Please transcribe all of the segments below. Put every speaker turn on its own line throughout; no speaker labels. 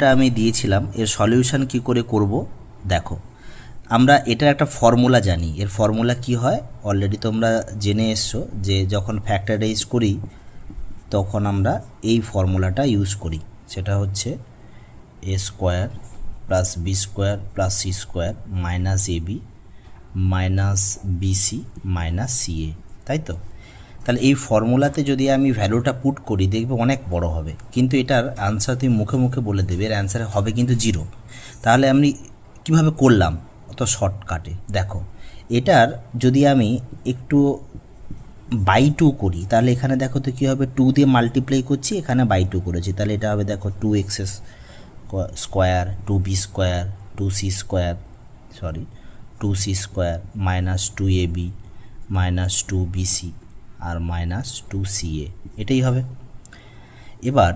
ফর্মুলাটা আমি দিয়েছিলাম, এর সলিউশন কি করে করব দেখো। আমরা এটার একটা ফর্মুলা জানি, এর ফর্মুলা কি হয় অলরেডি তোমরা জেনে এসছো, যে যখন ফ্যাক্টরাইজ করি তখন আমরা এই ফর্মুলাটা ইউজ করি, সেটা হচ্ছে A square plus B square plus C square minus A B minus B C minus C A, তাই তো? তাহলে এই ফর্মুলাতে যদি আমি ভ্যালুটা পুট করি দেখবে অনেক বড় হবে, কিন্তু এটার আনসার তুমি মুখে মুখে বলে দেবে, এর অ্যান্সার হবে কিন্তু 0। তাহলে আমি কিভাবে করলাম অত শর্টকাটে দেখো, এটার যদি আমি একটু বাই 2 করি তাহলে এখানে দেখো তো কী হবে, 2 দিয়ে মাল্টিপ্লাই করছি, এখানে বাই 2 করেছি, তাহলে এটা হবে দেখো 2x square 2b square 2c square sorry 2c square minus 2ab minus 2bc আর মাইনাস 2ca, এটাই হবে। এবার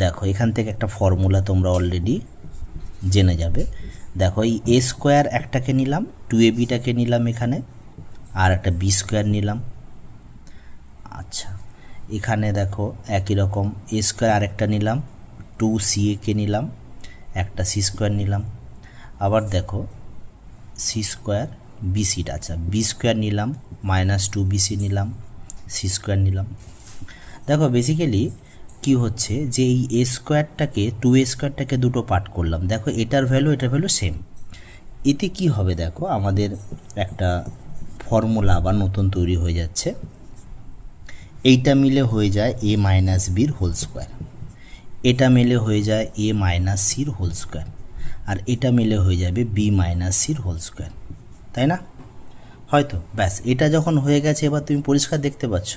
দেখো এখান থেকে একটা ফর্মুলা তোমরা অলরেডি জেনে যাবে। দেখো এই এ স্কোয়ার একটাকে নিলাম, 2abটাকে নিলাম এখানে, আর একটা বি স্কোয়ার নিলাম। আচ্ছা, এখানে দেখো একই রকম এ স্কোয়ার আরেকটা নিলাম, 2ca নিলাম, একটা সি স্কোয়ার নিলাম। আবার দেখো সি স্কোয়ার বিসিটা, আচ্ছা বি স্কোয়ার নিলাম মাইনাস 2bc নিলাম, সি স্কোয়ার নিলাম। দেখো বেসিক্যালি কি হচ্ছে যে এই এ স্কোয়ারটাকে 2a স্কোয়ারটাকে দুটো পার্ট করলাম, দেখো এটার ভ্যালু সেম। এতে কি হবে দেখো, আমাদের একটা ফর্মুলা আবার নতুন তৈরি হয়ে যাচ্ছে, এইটা মিলে হয়ে যায় এ মাইনাস বির হোল স্কোয়ার, এটা মিলে হয়ে যায় এ মাইনাস সির হোল স্কোয়ার, আর এটা মিলে হয়ে যাবে বি মাইনাস সির হোল স্কোয়ার, তাই না? হয়তো ব্যাস এটা যখন হয়ে গেছে, এবার তুমি পরিষ্কার দেখতে পাচ্ছ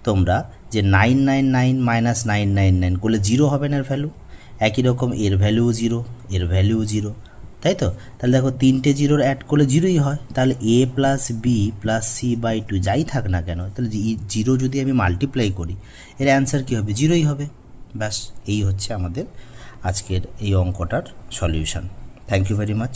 তোমরা যে 999 মাইনাস 999 করলে 0 হবে না এর ভ্যালু, একই রকম এর ভ্যালুও 0, এর ভ্যালুও 0, তাই তো? তাহলে দেখো 3টে জিরোর অ্যাড করলে 0ই হয়, তাহলে a plus B plus C by 2 যাই থাক না কেন, তাহলে 0 যদি আমি মাল্টিপ্লাই করি এর অ্যান্সার কী হবে, 0ই হবে। ব্যাস এই হচ্ছে আমাদের আজকের এই অঙ্কটার solution. Thank you very much.